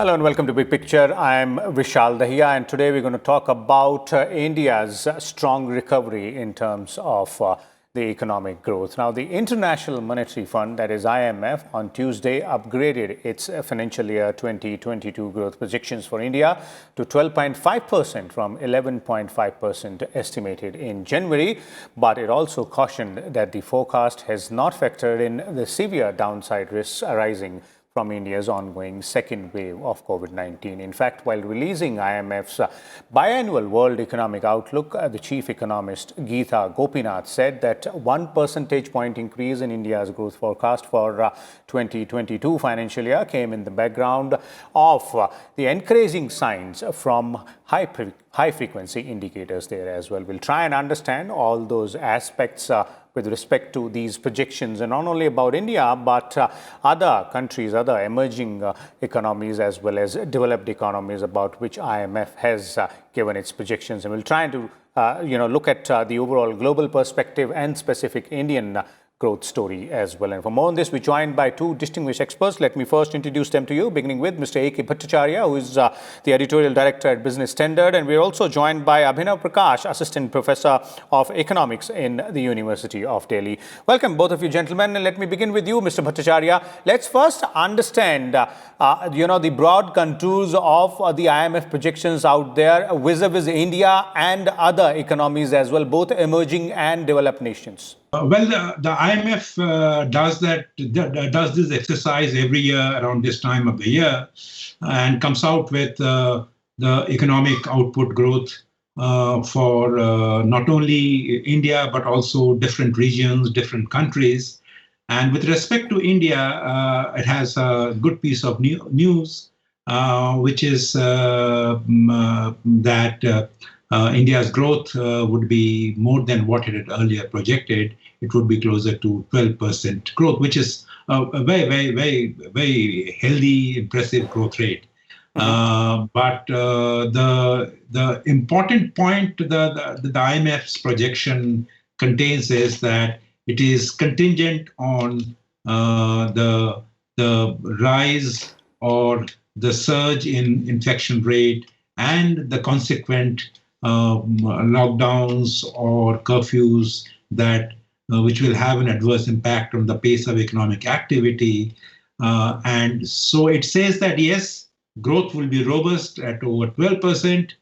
Hello and welcome to Big Picture. I'm Vishal, Dahiya, and today we're going to talk about India's strong recovery in terms of the economic growth. Now, the International Monetary Fund, that is IMF, on Tuesday upgraded its financial year 2022 growth projections for India to 12.5% from 11.5% estimated in January. But it also cautioned that the forecast has not factored in the severe downside risks arising from India's ongoing second wave of COVID-19. In fact, while releasing IMF's biannual World Economic Outlook, the chief economist Geeta Gopinath said that 1 percentage point increase in India's growth forecast for 2022 financial year came in the background of the encouraging signs from high-frequency indicators there as well. We'll try and understand all those aspects with respect to these projections, and not only about India, but other countries, other emerging economies, as well as developed economies about which IMF has given its projections. And we'll try to look at the overall global perspective and specific Indian growth story as well. And for more on this, we're joined by two distinguished experts. Let me first introduce them to you, beginning with Mr. Bhattacharya, who is the Editorial Director at Business Standard. And we're also joined by Abhinav Prakash, Assistant Professor of Economics in the University of Delhi. Welcome, both of you gentlemen. And let me begin with you, Mr. Bhattacharya. Let's first understand, the broad contours of the IMF projections out there vis-a-vis India and other economies as well, both emerging and developed nations. The IMF does this exercise every year around this time of the year and comes out with the economic output growth for not only India, but also different regions, different countries. And with respect to India, it has a good piece of news, which is that India's growth would be more than what it had earlier projected. It would be closer to 12% growth, which is a very, very, very, very healthy, impressive growth rate. But the important point the IMF's projection contains is that it is contingent on the rise or the surge in infection rate and the consequent lockdowns or curfews that which will have an adverse impact on the pace of economic activity. And so it says that, yes, growth will be robust at over 12%,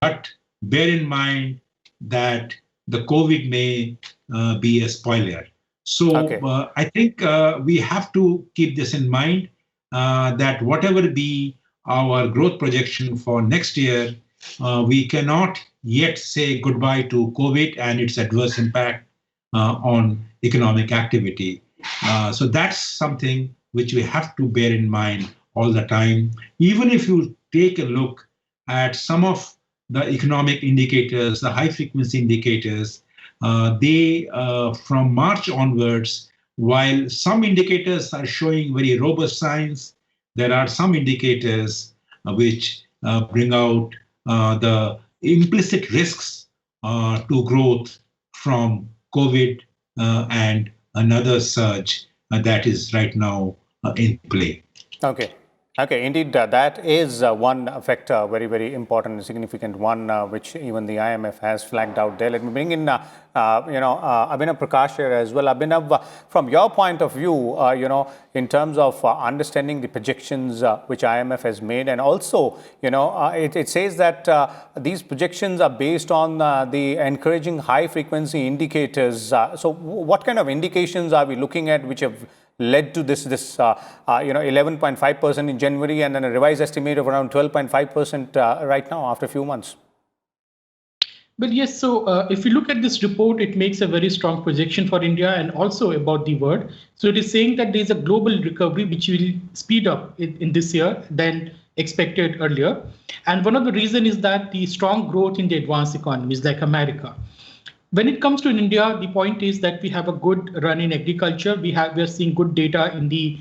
but bear in mind that the COVID may be a spoiler. So I think we have to keep this in mind, that whatever be our growth projection for next year, we cannot yet say goodbye to COVID and its adverse impact on economic activity. So that's something which we have to bear in mind all the time. Even if you take a look at some of the economic indicators, the high-frequency indicators, they, from March onwards, while some indicators are showing very robust signs, there are some indicators which bring out the implicit risks to growth from COVID and another surge that is right now in play. Okay, indeed, that is one factor, very, very important and significant one, which even the IMF has flagged out there. Let me bring in, Abhinav Prakash here as well. Abhinav, from your point of view, in terms of understanding the projections which IMF has made, and also, it says that these projections are based on the encouraging high-frequency indicators. So what kind of indications are we looking at which have led to this 11.5% in January and then a revised estimate of around 12.5% right now after a few months? But yes, so if you look at this report, it makes a very strong projection for India and also about the world. So it is saying that there is a global recovery which will speed up in this year than expected earlier. And one of the reasons is that the strong growth in the advanced economies like America. When it comes to India, the point is that we have a good run in agriculture. We are seeing good data in the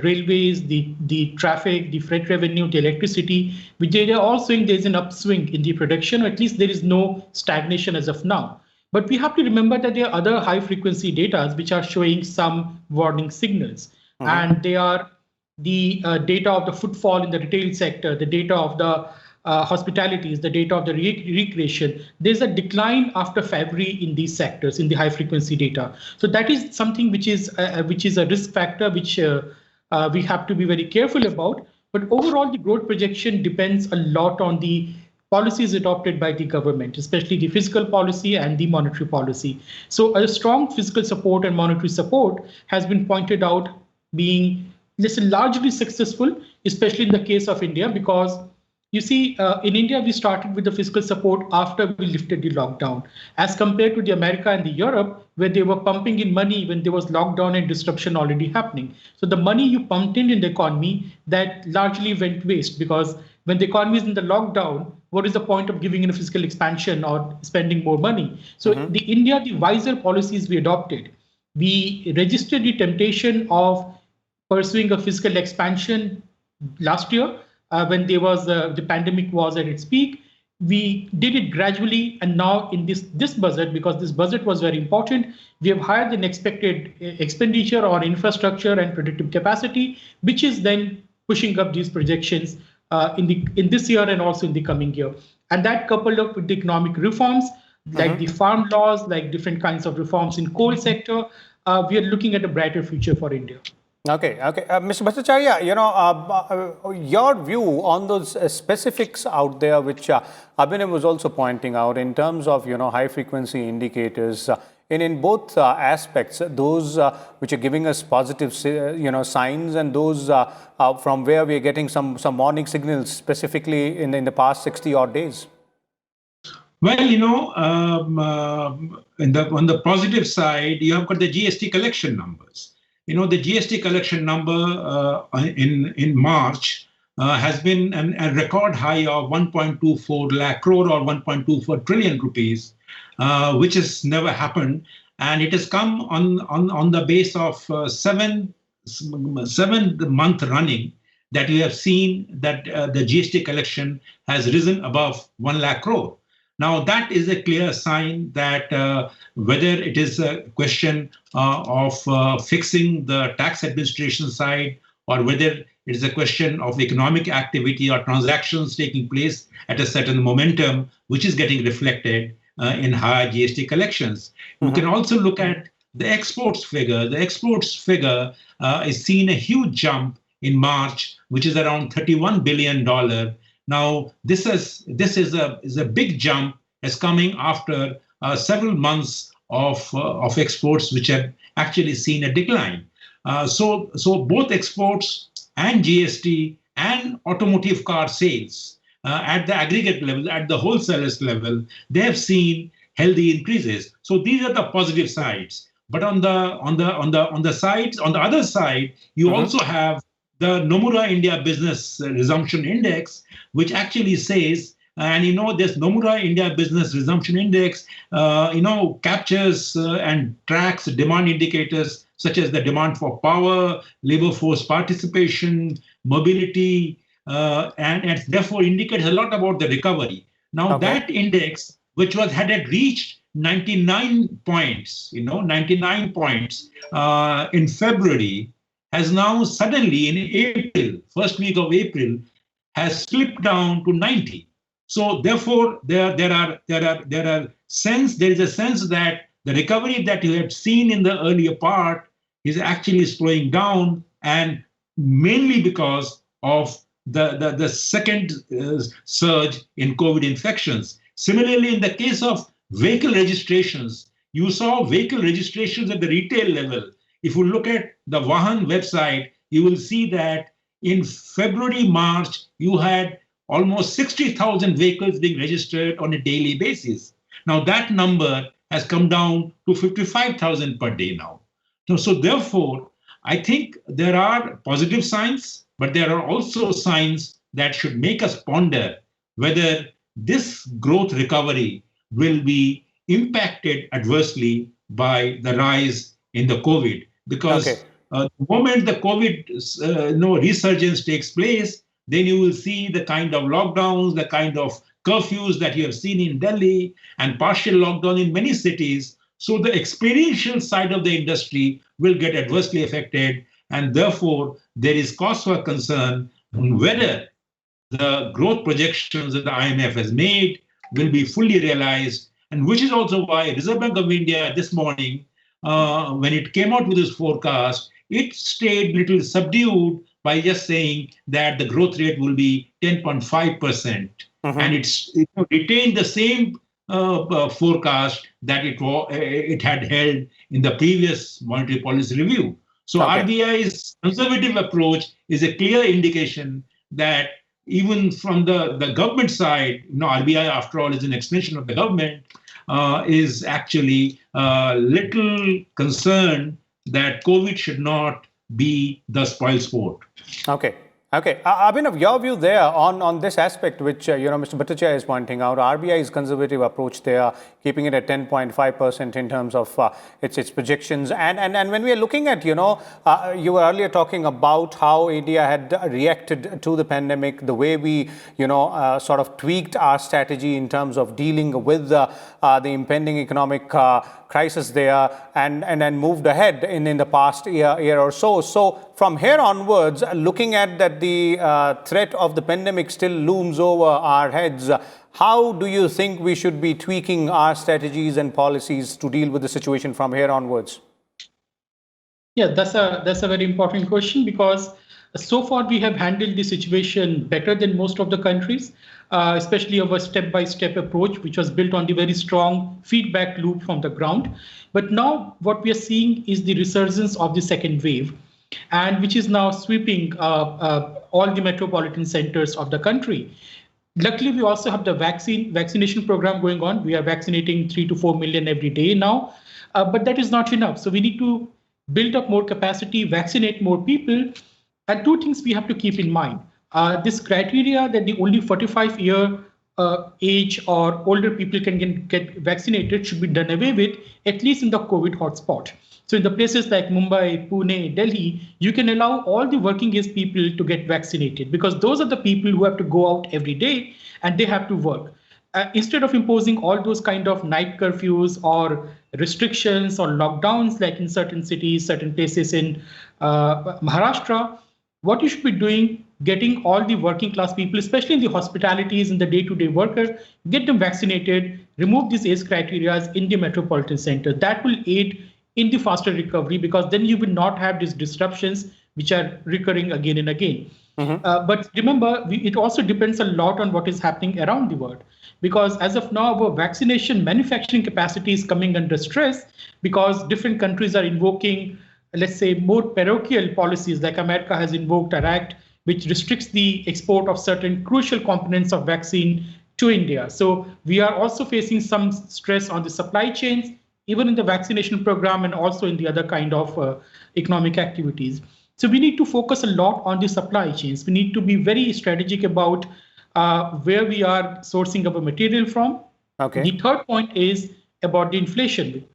railways, the traffic, the freight revenue, the electricity, which they are all saying there's an upswing in the production, or at least there is no stagnation as of now. But we have to remember that there are other high frequency data which are showing some warning signals. And they are the data of the footfall in the retail sector, the data of the hospitalities, the data of the recreation, there's a decline after February in these sectors, in the high frequency data. So that is something which is a risk factor which we have to be very careful about. But overall, the growth projection depends a lot on the policies adopted by the government, especially the fiscal policy and the monetary policy. So a strong fiscal support and monetary support has been pointed out being largely successful, especially in the case of India, because you see, in India, we started with the fiscal support after we lifted the lockdown, as compared to the America and the Europe, where they were pumping in money when there was lockdown and disruption already happening. So the money you pumped in the economy, that largely went waste, because when the economy is in the lockdown, what is the point of giving in a fiscal expansion or spending more money? So the wiser policies we adopted, we registered the temptation of pursuing a fiscal expansion last year, when there was the pandemic was at its peak. We did it gradually, and now in this budget, because this budget was very important, we have higher than expected expenditure on infrastructure and productive capacity, which is then pushing up these projections in this year and also in the coming year. And that, coupled up with the economic reforms, like the farm laws, like different kinds of reforms in coal sector, we are looking at a brighter future for India. Okay. Mr. Bhattacharya, your view on those specifics out there, which Abhinav was also pointing out in terms of, high frequency indicators, in both aspects, those which are giving us positive, signs, and those from where we are getting some warning signals, specifically in the past 60 odd days. Well, on the positive side, you have got the GST collection numbers. The GST collection number in March has been a record high of 1.24 lakh crore or 1.24 trillion rupees, which has never happened. And it has come on the base of 7 month running that we have seen that the GST collection has risen above 1 lakh crore. Now, that is a clear sign that whether it is a question of fixing the tax administration side, or whether it is a question of economic activity or transactions taking place at a certain momentum, which is getting reflected in higher GST collections. You can also look at the exports figure. The exports figure is seeing a huge jump in March, which is around $31 billion. Now, this is a big jump, as coming after several months of exports, which have actually seen a decline. So both exports and GST and automotive car sales at the aggregate level, at the wholesalers level, they have seen healthy increases. So these are the positive sides. But on the other side, you also have the Nomura India Business Resumption Index, which actually says, and this Nomura India Business Resumption Index, captures and tracks demand indicators such as the demand for power, labor force participation, mobility, and therefore indicates a lot about the recovery. Now, that index, which had reached 99 points, 99 points in February, has now suddenly in April, first week of April, has slipped down to 90. So therefore, there is a sense that the recovery that you had seen in the earlier part is actually slowing down, and mainly because of the second surge in COVID infections. Similarly, in the case of vehicle registrations, you saw vehicle registrations at the retail level. If you look at the Vahan website, you will see that in February, March, you had almost 60,000 vehicles being registered on a daily basis. Now, that number has come down to 55,000 per day now. So therefore, I think there are positive signs, but there are also signs that should make us ponder whether this growth recovery will be impacted adversely by the rise in the COVID. Because the moment the COVID resurgence takes place, then you will see the kind of lockdowns, the kind of curfews that you have seen in Delhi, and partial lockdown in many cities. So the experiential side of the industry will get adversely affected. and therefore there is cause for concern on whether the growth projections that the IMF has made will be fully realized, and which is also why Reserve Bank of India this morning, when it came out with its forecast, it stayed little subdued by just saying that the growth rate will be 10.5%. And it retained the same forecast that it had held in the previous monetary policy review. So RBI's conservative approach is a clear indication that even from the government side, RBI, after all, is an extension of the government, is actually little concerned that COVID should not be the spoil sport. Okay. Abhinav, your view there on this aspect, which Mr. Bhattacharya is pointing out, RBI's conservative approach there, keeping it at 10.5% in terms of its projections. And when we are looking at, you were earlier talking about how India had reacted to the pandemic, the way we, sort of tweaked our strategy in terms of dealing with the impending economic crisis there and moved ahead in the past year or so. So from here onwards, looking at that the threat of the pandemic still looms over our heads, how do you think we should be tweaking our strategies and policies to deal with the situation from here onwards? Yeah, that's a very important question, because so far we have handled the situation better than most of the countries, especially our step-by-step approach, which was built on the very strong feedback loop from the ground. But now what we are seeing is the resurgence of the second wave, and which is now sweeping all the metropolitan centers of the country. Luckily, we also have the vaccination program going on. We are vaccinating 3 to 4 million every day now, but that is not enough. So we need to build up more capacity, vaccinate more people. And two things we have to keep in mind. This criteria that the only 45-year age or older people can get vaccinated should be done away with, at least in the COVID hotspot. So in the places like Mumbai, Pune, Delhi, you can allow all the working age people to get vaccinated, because those are the people who have to go out every day and they have to work. Instead of imposing all those kind of night curfews or restrictions or lockdowns, like in certain cities, certain places in Maharashtra, what you should be doing, getting all the working class people, especially in the hospitalities and the day-to-day worker, get them vaccinated, remove these age criteria in the metropolitan center. That will aid in the faster recovery, because then you will not have these disruptions which are recurring again and again. But remember, it also depends a lot on what is happening around the world, because as of now, our vaccination manufacturing capacity is coming under stress, because different countries are invoking, let's say, more parochial policies, like America has invoked an act which restricts the export of certain crucial components of vaccine to India. So we are also facing some stress on the supply chains, even in the vaccination program and also in the other kind of economic activities. So we need to focus a lot on the supply chains. We need to be very strategic about where we are sourcing our material from. Okay. The third point is about the inflation.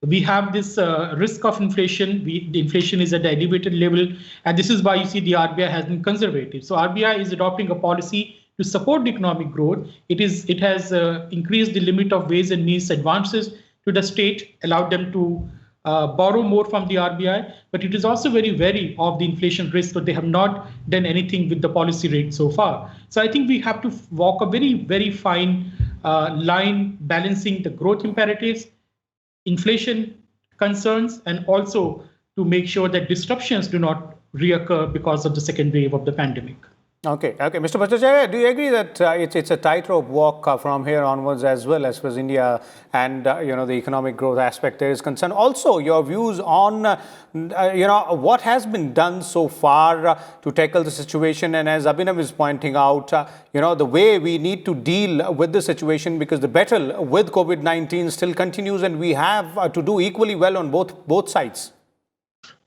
We have this risk of inflation. The inflation is at an elevated level, and this is why you see the RBI has been conservative. So RBI is adopting a policy to support the economic growth. It has increased the limit of ways and means advances to the state, allowed them to borrow more from the RBI, but it is also very wary of the inflation risk, but they have not done anything with the policy rate so far. So I think we have to walk a very, very fine line, balancing the growth imperatives, inflation concerns, and also to make sure that disruptions do not reoccur because of the second wave of the pandemic. Okay. Mr. Bhattacharya, do you agree that it's a tightrope walk from here onwards, as well as far as India and the economic growth aspect there is concerned? Also, your views on what has been done so far to tackle the situation, and as Abhinav is pointing out, the way we need to deal with the situation, because the battle with COVID-19 still continues, and we have to do equally well on both sides.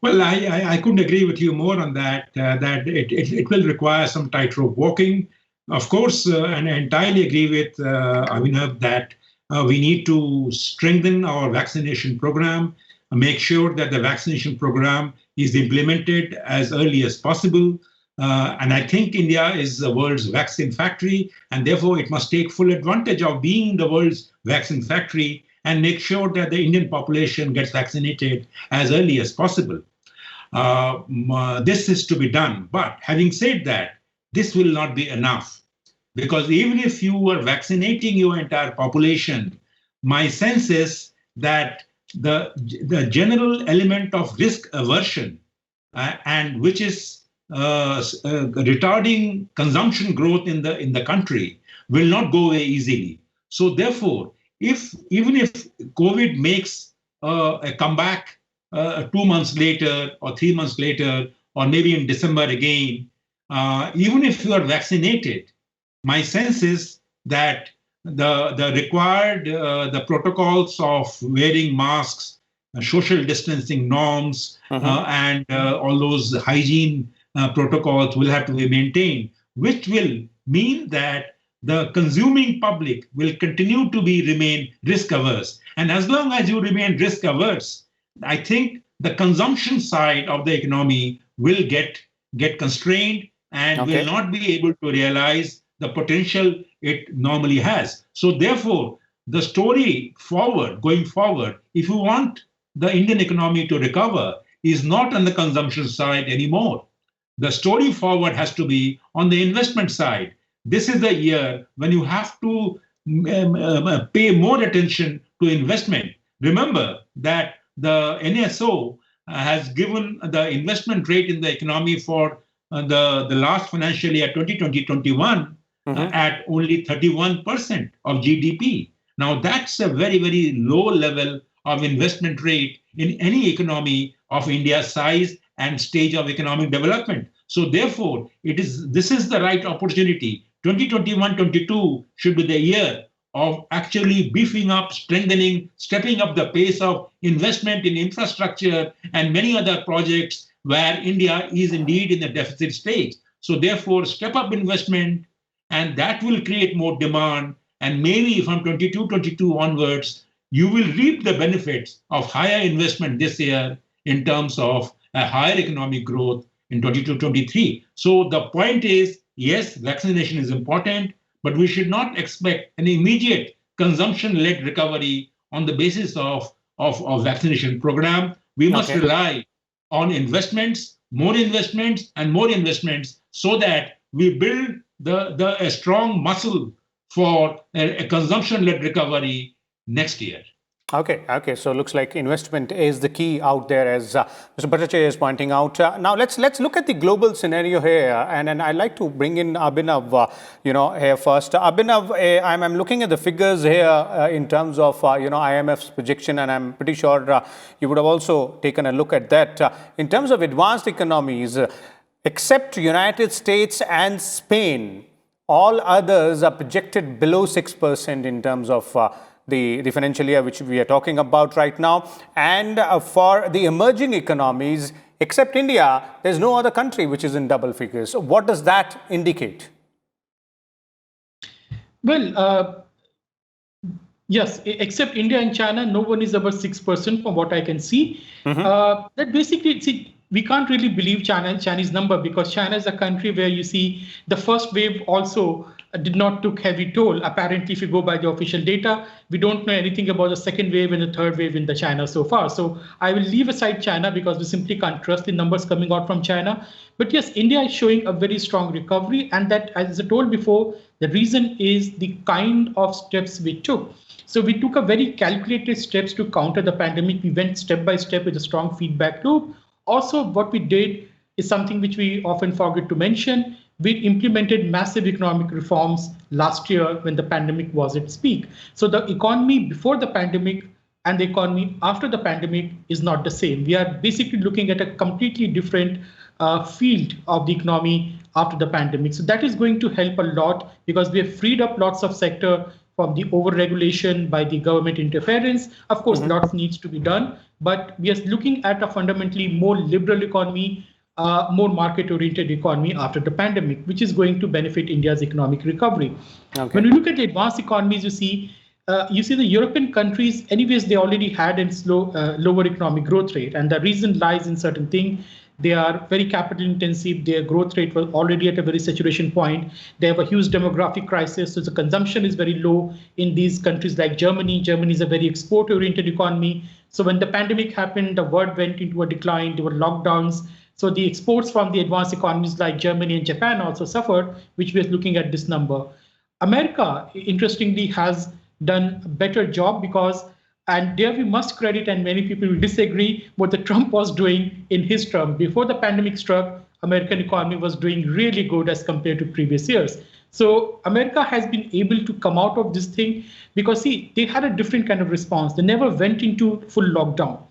Well, I couldn't agree with you more on that, that it will require some tightrope walking. Of course, and I entirely agree with Abhinav that we need to strengthen our vaccination program, make sure that the vaccination program is implemented as early as possible. And I think India is the world's vaccine factory, and therefore it must take full advantage of being the world's vaccine factory and make sure that the Indian population gets vaccinated as early as possible. this is to be done. But having said that, this will not be enough, because even if you are vaccinating your entire population, my sense is that the general element of risk aversion, and which is retarding consumption growth in the country, will not go away easily. So therefore, even if COVID makes a comeback 2 months later or 3 months later, or maybe in December again, even if you are vaccinated, my sense is that the required the protocols of wearing masks, social distancing norms, and all those hygiene protocols will have to be maintained, which will mean that the consuming public will continue to remain risk averse. And as long as you remain risk averse, I think the consumption side of the economy will get constrained and will not be able to realize the potential it normally has. So therefore, the story going forward, if you want the Indian economy to recover, is not on the consumption side anymore. The story forward has to be on the investment side. This is the year when you have to pay more attention to investment. Remember that the NSO has given the investment rate in the economy for the last financial year, 2020-21, at only 31% of GDP. Now, that's a very, very low level of investment rate in any economy of India's size and stage of economic development. So therefore, this is the right opportunity. 2021-22 should be the year of actually beefing up, strengthening, stepping up the pace of investment in infrastructure and many other projects where India is indeed in the deficit stage. So therefore, step up investment, and that will create more demand. And maybe from 22 onwards, you will reap the benefits of higher investment this year in terms of a higher economic growth in 22-23. So the point is, yes, vaccination is important, but we should not expect an immediate consumption-led recovery on the basis of vaccination program. We must rely on investments, more investments, and more investments, so that we build a strong muscle for a consumption-led recovery next year. Okay. So it looks like investment is the key out there, as Mr. Bhattacharya is pointing out. Now let's look at the global scenario here, and I'd like to bring in Abhinav, here first. Abhinav, I'm looking at the figures here in terms of IMF's projection, and I'm pretty sure you would have also taken a look at that. In terms of advanced economies, except United States and Spain, all others are projected below 6% in terms of the financial year which we are talking about right now. And for the emerging economies, except India, there's no other country which is in double figures. So what does that indicate? Well, yes, except India and China, no one is above 6% from what I can see. That basically, we can't really believe Chinese number, because China is a country where you see the first wave also did not took heavy toll. Apparently, if you go by the official data, we don't know anything about the second wave and the third wave in the China so far. So I will leave aside China, because we simply can't trust the numbers coming out from China. But yes, India is showing a very strong recovery, and that, as I told before, the reason is the kind of steps we took. So we took a very calculated steps to counter the pandemic. We went step by step with a strong feedback loop. Also, what we did is something which we often forget to mention. We implemented massive economic reforms last year when the pandemic was at its peak. So the economy before the pandemic and the economy after the pandemic is not the same. We are basically looking at a completely different field of the economy after the pandemic. So that is going to help a lot, because we have freed up lots of sector from the over-regulation by the government interference. Of course, lots needs to be done, but we are looking at a fundamentally more liberal economy, more market-oriented economy after the pandemic, which is going to benefit India's economic recovery. When you look at the advanced economies, you see the European countries, anyways, they already had a lower economic growth rate. And the reason lies in certain things. They are very capital intensive. Their growth rate was already at a very saturation point. They have a huge demographic crisis. So the consumption is very low in these countries like Germany. Germany is a very export oriented economy. So when the pandemic happened, the world went into a decline. There were lockdowns. So the exports from the advanced economies like Germany and Japan also suffered, which we are looking at this number. America, interestingly, has done a better job because, and there we must credit, and many people will disagree, what the Trump was doing in his term. Before the pandemic struck, American economy was doing really good as compared to previous years. So America has been able to come out of this thing because, see, they had a different kind of response. They never went into full lockdown,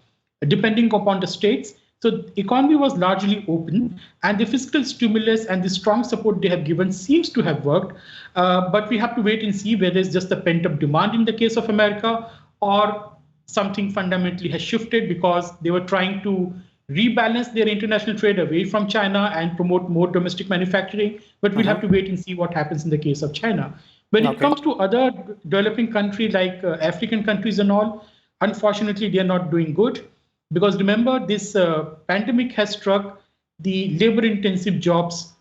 depending upon the states. So the economy was largely open, and the fiscal stimulus and the strong support they have given seems to have worked. But we have to wait and see whether it's just a pent-up demand in the case of America or something fundamentally has shifted because they were trying to rebalance their international trade away from China and promote more domestic manufacturing. But we'll have to wait and see what happens in the case of China. When it comes to other developing countries like African countries and all, unfortunately, they are not doing good. Because remember, this pandemic has struck the labor-intensive jobs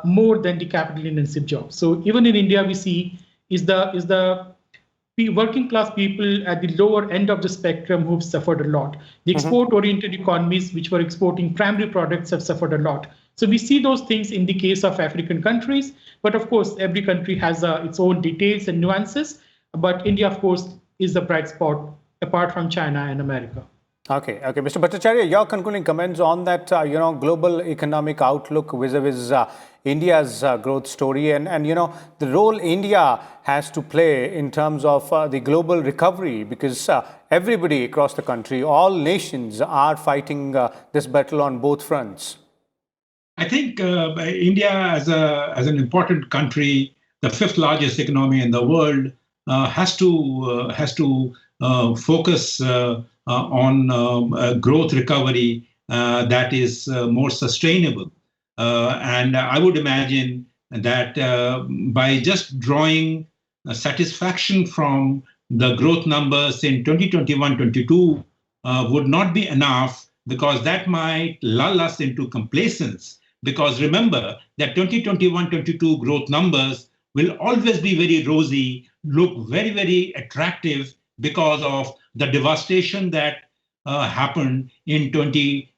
more than the capital-intensive jobs. So even in India, we see is the working class people at the lower end of the spectrum who've suffered a lot. The export-oriented economies, which were exporting primary products, have suffered a lot. So we see those things in the case of African countries. But of course, every country has its own details and nuances. But India, of course, is the bright spot apart from China and America. Okay, Mr. Bhattacharya, your concluding comments on that, global economic outlook vis-a-vis India's growth story and the role India has to play in terms of the global recovery, because everybody across the country, all nations are fighting this battle on both fronts. I think India as an important country, the fifth largest economy in the world, has to focus on growth recovery that is more sustainable. And I would imagine that by just drawing satisfaction from the growth numbers in 2021-22 would not be enough, because that might lull us into complacence. Because remember that 2021-22 growth numbers will always be very rosy, look very, very attractive because of the devastation that happened in 2020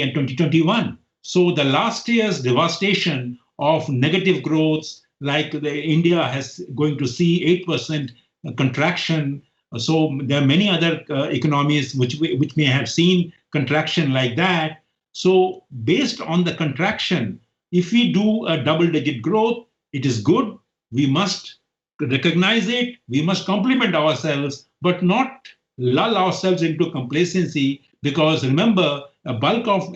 and 2021. So the last year's devastation of negative growth, like India has going to see 8% contraction. So there are many other economies which may have seen contraction like that. So based on the contraction, if we do a double-digit growth, it is good. We must recognize it. We must compliment ourselves, but not lull ourselves into complacency, because remember, a part of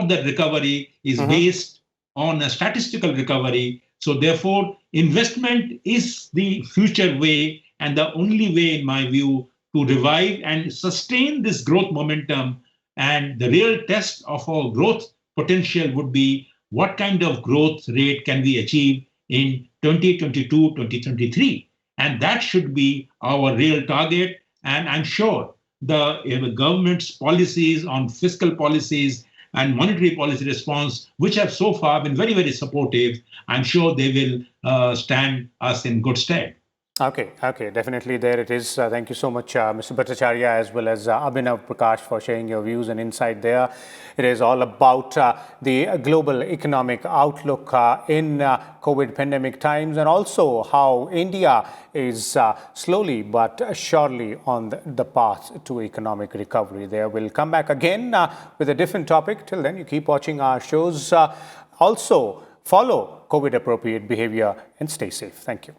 that recovery is based on a statistical recovery. So therefore, investment is the future way and the only way, in my view, to revive and sustain this growth momentum. And the real test of our growth potential would be what kind of growth rate can we achieve in 2022, 2023. And that should be our real target. And I'm sure the government's policies on fiscal policies and monetary policy response, which have so far been very, very supportive, I'm sure they will stand us in good stead. Okay, definitely there it is. Thank you so much, Mr. Bhattacharya, as well as Abhinav, Prakash, for sharing your views and insight there. It is all about the global economic outlook in COVID pandemic times, and also how India is slowly but surely on the path to economic recovery. There we'll come back again with a different topic. Till then, you keep watching our shows. Also, follow COVID-appropriate behavior and stay safe. Thank you.